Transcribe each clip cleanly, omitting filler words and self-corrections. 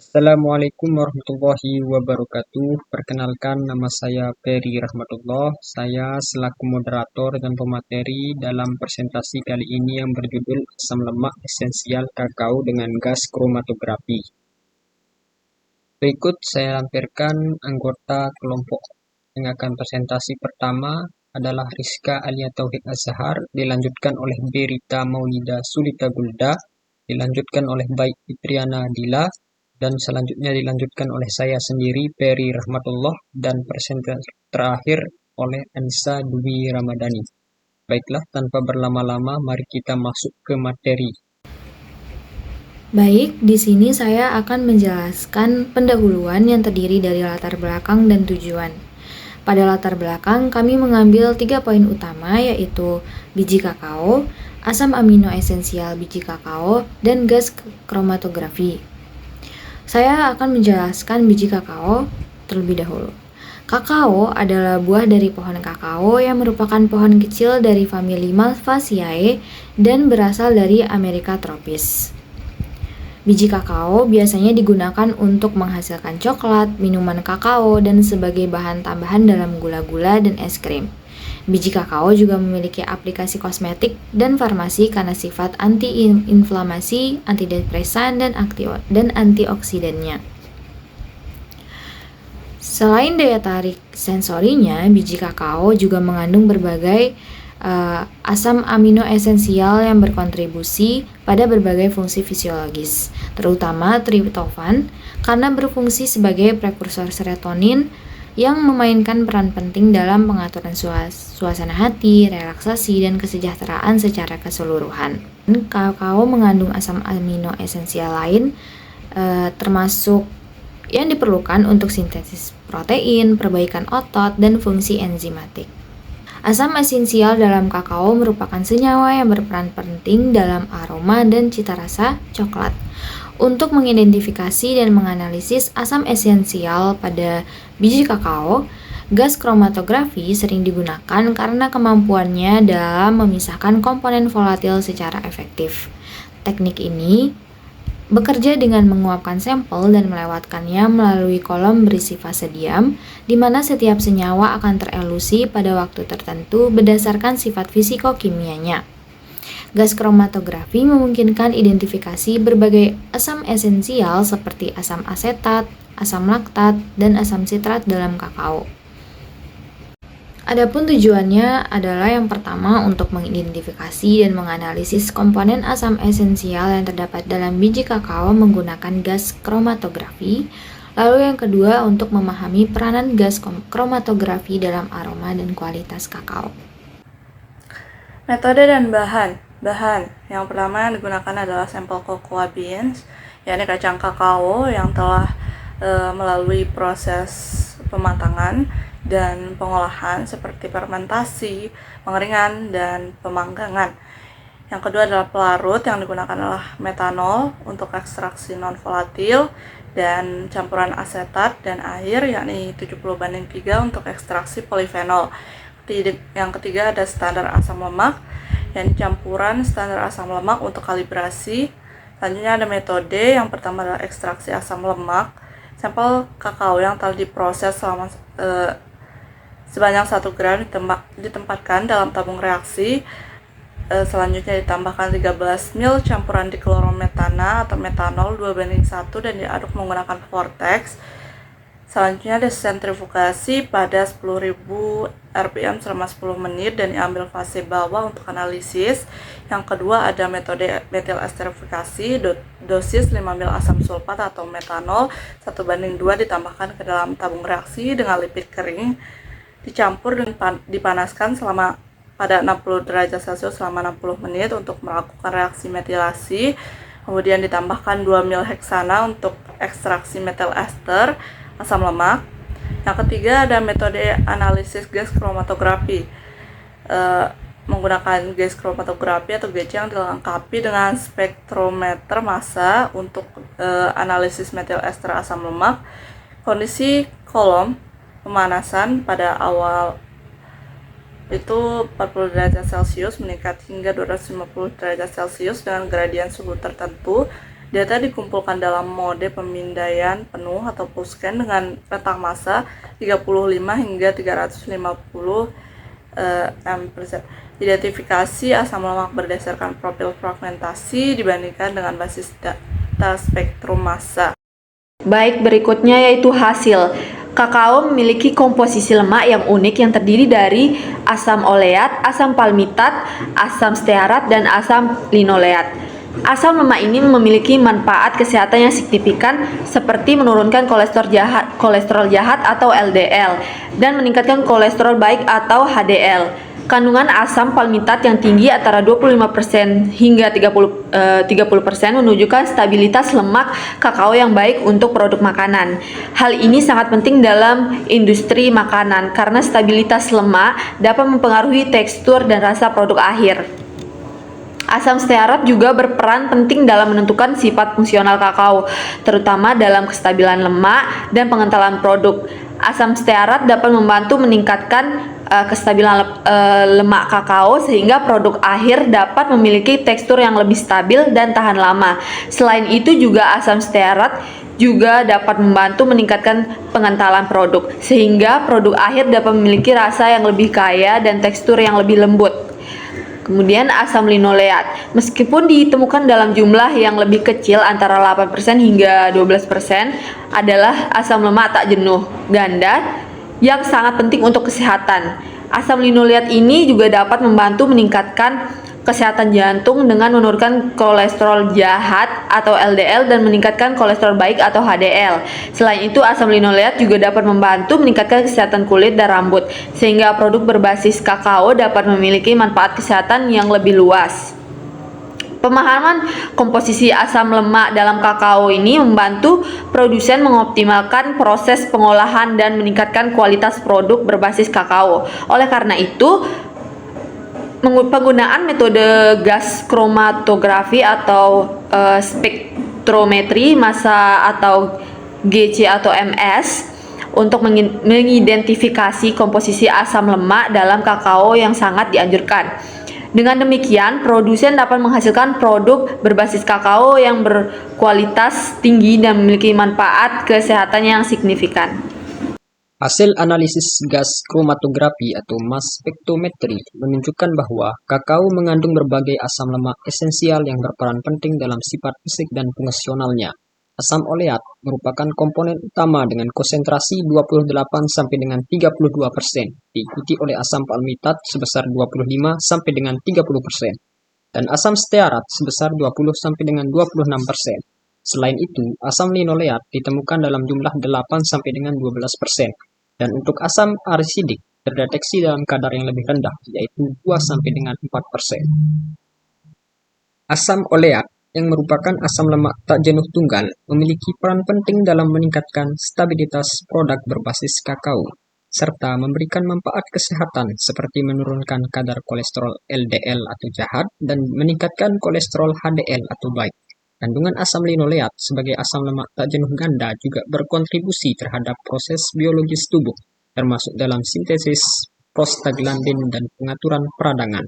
Assalamualaikum warahmatullahi wabarakatuh. Perkenalkan, nama saya Peri Rahmatullah. Saya selaku moderator dan pemateri dalam presentasi kali ini yang berjudul asam lemak esensial kakao dengan gas kromatografi. Berikut saya lampirkan anggota kelompok yang akan presentasi. Pertama adalah Rizka Alia Tauhid Azhar, dilanjutkan oleh Berita Maulida Sulita Gulda, dilanjutkan oleh Baik Fitriana Dila, dan selanjutnya dilanjutkan oleh saya sendiri, Peri Rahmatullah, dan presentasi terakhir oleh Anissa Dwi Ramadhani. Baiklah, tanpa berlama-lama, mari kita masuk ke materi. Baik, di sini saya akan menjelaskan pendahuluan yang terdiri dari latar belakang dan tujuan. Pada latar belakang, kami mengambil 3 poin utama, yaitu biji kakao, asam amino esensial biji kakao, dan gas kromatografi. Saya akan menjelaskan biji kakao terlebih dahulu. Kakao adalah buah dari pohon kakao yang merupakan pohon kecil dari famili Malvaceae dan berasal dari Amerika tropis. Biji kakao biasanya digunakan untuk menghasilkan coklat, minuman kakao, dan sebagai bahan tambahan dalam gula-gula dan es krim. Biji kakao juga memiliki aplikasi kosmetik dan farmasi karena sifat anti-inflamasi, antidepresan, dan antioksidannya. Selain daya tarik sensorinya, biji kakao juga mengandung berbagai asam amino esensial yang berkontribusi pada berbagai fungsi fisiologis, terutama triptofan karena berfungsi sebagai prekursor serotonin yang memainkan peran penting dalam pengaturan suasana hati, relaksasi, dan kesejahteraan secara keseluruhan. Kakao mengandung asam amino esensial lain termasuk yang diperlukan untuk sintesis protein, perbaikan otot, dan fungsi enzimatik. Asam esensial dalam kakao merupakan senyawa yang berperan penting dalam aroma dan cita rasa coklat. Untuk mengidentifikasi dan menganalisis asam esensial pada biji kakao, gas kromatografi sering digunakan karena kemampuannya dalam memisahkan komponen volatil secara efektif. Teknik ini bekerja dengan menguapkan sampel dan melewatkannya melalui kolom berisi fase diam, di mana setiap senyawa akan terelusi pada waktu tertentu berdasarkan sifat fisiko-kimianya. Gas kromatografi memungkinkan identifikasi berbagai asam esensial seperti asam asetat, asam laktat, dan asam sitrat dalam kakao. Adapun tujuannya adalah yang pertama untuk mengidentifikasi dan menganalisis komponen asam esensial yang terdapat dalam biji kakao menggunakan gas kromatografi. Lalu yang kedua untuk memahami peranan gas kromatografi dalam aroma dan kualitas kakao. Metode dan bahan. Yang pertama yang digunakan adalah sampel cocoa beans, yakni kacang kakao yang telah melalui proses pematangan dan pengolahan seperti fermentasi, pengeringan, dan pemanggangan. Yang kedua adalah pelarut, yang digunakan adalah metanol untuk ekstraksi non-volatil dan campuran asetat dan air, yakni 70:3 untuk ekstraksi polifenol. Yang ketiga ada standar asam lemak, yang campuran standar asam lemak untuk kalibrasi. Selanjutnya ada metode, yang pertama adalah ekstraksi asam lemak. Sampel kakao yang telah diproses selama sebanyak 1 gram ditempatkan dalam tabung reaksi. Selanjutnya ditambahkan 13 ml campuran diklorometana atau metanol 2:1 dan diaduk menggunakan vortex. Selanjutnya desentrifugasi pada 10.000 rpm selama 10 menit dan diambil fase bawah untuk analisis. Yang kedua ada metode metil esterifikasi, dosis 5 ml asam sulfat atau metanol 1:2 ditambahkan ke dalam tabung reaksi dengan lipid kering, dicampur dan dipanaskan pada 60 derajat Celcius selama 60 menit untuk melakukan reaksi metilasi. Kemudian ditambahkan 2 ml heksana untuk ekstraksi metil ester asam lemak. Yang ketiga ada metode analisis gas kromatografi. Menggunakan gas kromatografi atau GC yang dilengkapi dengan spektrometer massa untuk analisis metil ester asam lemak. Kondisi kolom pemanasan pada awal itu 40 derajat Celcius meningkat hingga 250 derajat Celcius dengan gradien suhu tertentu. Data dikumpulkan dalam mode pemindaian penuh atau full scan dengan rentang massa 35 hingga 350 m/z. Identifikasi asam lemak berdasarkan profil fragmentasi dibandingkan dengan basis data spektrum massa. Baik, berikutnya yaitu hasil. Kakao memiliki komposisi lemak yang unik yang terdiri dari asam oleat, asam palmitat, asam stearat, dan asam linoleat. Asam lemak ini memiliki manfaat kesehatan yang signifikan seperti menurunkan kolesterol jahat atau LDL dan meningkatkan kolesterol baik atau HDL. Kandungan asam palmitat yang tinggi antara 25% hingga 30% menunjukkan stabilitas lemak kakao yang baik untuk produk makanan. Hal ini sangat penting dalam industri makanan karena stabilitas lemak dapat mempengaruhi tekstur dan rasa produk akhir. Asam stearat juga berperan penting dalam menentukan sifat fungsional kakao, terutama dalam kestabilan lemak dan pengentalan produk. Asam stearat dapat membantu meningkatkan kestabilan lemak kakao sehingga produk akhir dapat memiliki tekstur yang lebih stabil dan tahan lama. Selain itu juga asam stearat juga dapat membantu meningkatkan pengentalan produk sehingga produk akhir dapat memiliki rasa yang lebih kaya dan tekstur yang lebih lembut. Kemudian asam linoleat, meskipun ditemukan dalam jumlah yang lebih kecil antara 8% hingga 12%, adalah asam lemak tak jenuh ganda yang sangat penting untuk kesehatan. Asam linoleat ini juga dapat membantu meningkatkan kesehatan jantung dengan menurunkan kolesterol jahat atau LDL dan meningkatkan kolesterol baik atau HDL. Selain itu, asam linoleat juga dapat membantu meningkatkan kesehatan kulit dan rambut, sehingga produk berbasis kakao dapat memiliki manfaat kesehatan yang lebih luas. Pemahaman komposisi asam lemak dalam kakao ini membantu produsen mengoptimalkan proses pengolahan dan meningkatkan kualitas produk berbasis kakao. Oleh karena itu, penggunaan metode gas kromatografi atau spektrometri massa atau GC atau MS untuk mengidentifikasi komposisi asam lemak dalam kakao yang sangat dianjurkan. Dengan demikian, produsen dapat menghasilkan produk berbasis kakao yang berkualitas tinggi dan memiliki manfaat kesehatan yang signifikan. Hasil analisis gas kromatografi atau mass spectrometry menunjukkan bahwa kakao mengandung berbagai asam lemak esensial yang berperan penting dalam sifat fisik dan fungsionalnya. Asam oleat merupakan komponen utama dengan konsentrasi 28 sampai dengan 32%, diikuti oleh asam palmitat sebesar 25 sampai dengan 30%, dan asam stearat sebesar 20 sampai dengan 26%. Selain itu, asam linoleat ditemukan dalam jumlah 8 sampai dengan 12%, dan untuk asam arsidik terdeteksi dalam kadar yang lebih rendah, yaitu 2 sampai dengan 4%. Asam oleat yang merupakan asam lemak tak jenuh tunggal memiliki peran penting dalam meningkatkan stabilitas produk berbasis kakao, serta memberikan manfaat kesehatan seperti menurunkan kadar kolesterol LDL atau jahat dan meningkatkan kolesterol HDL atau baik. Kandungan asam linoleat sebagai asam lemak tak jenuh ganda juga berkontribusi terhadap proses biologis tubuh, termasuk dalam sintesis prostaglandin dan pengaturan peradangan.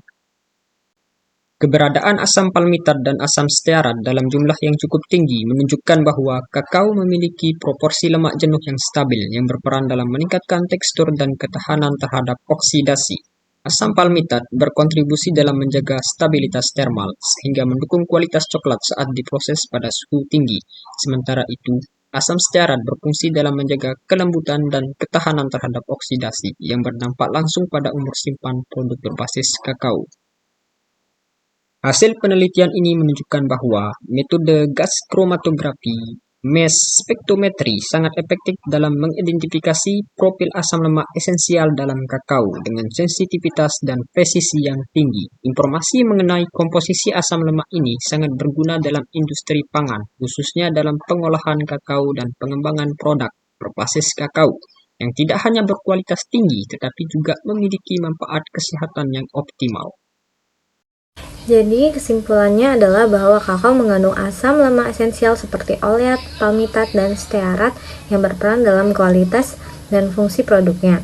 Keberadaan asam palmitat dan asam stearat dalam jumlah yang cukup tinggi menunjukkan bahwa kakao memiliki proporsi lemak jenuh yang stabil yang berperan dalam meningkatkan tekstur dan ketahanan terhadap oksidasi. Asam palmitat berkontribusi dalam menjaga stabilitas termal sehingga mendukung kualitas coklat saat diproses pada suhu tinggi. Sementara itu, asam stearat berfungsi dalam menjaga kelembutan dan ketahanan terhadap oksidasi yang berdampak langsung pada umur simpan produk berbasis kakao. Hasil penelitian ini menunjukkan bahwa metode gas kromatografi mass spectrometry sangat efektif dalam mengidentifikasi profil asam lemak esensial dalam kakao dengan sensitivitas dan presisi yang tinggi. Informasi mengenai komposisi asam lemak ini sangat berguna dalam industri pangan, khususnya dalam pengolahan kakao dan pengembangan produk berbasis kakao yang tidak hanya berkualitas tinggi tetapi juga memiliki manfaat kesehatan yang optimal. Jadi kesimpulannya adalah bahwa kakao mengandung asam lemak esensial seperti oleat, palmitat, dan stearat yang berperan dalam kualitas dan fungsi produknya.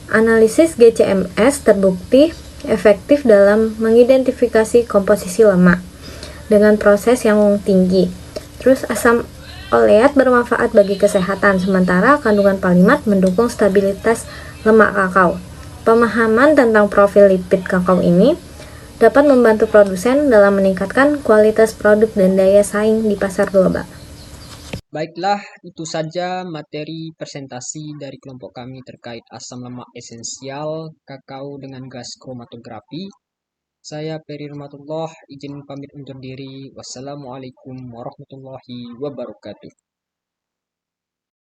Analisis GCMS terbukti efektif dalam mengidentifikasi komposisi lemak dengan proses yang tinggi. Terus asam oleat bermanfaat bagi kesehatan, sementara kandungan palmitat mendukung stabilitas lemak kakao. Pemahaman tentang profil lipid kakao ini dapat membantu produsen dalam meningkatkan kualitas produk dan daya saing di pasar global. Baiklah, itu saja materi presentasi dari kelompok kami terkait asam lemak esensial kakao dengan gas kromatografi. Saya Peri Rahmatullah, izin pamit undur diri. Wassalamualaikum warahmatullahi wabarakatuh.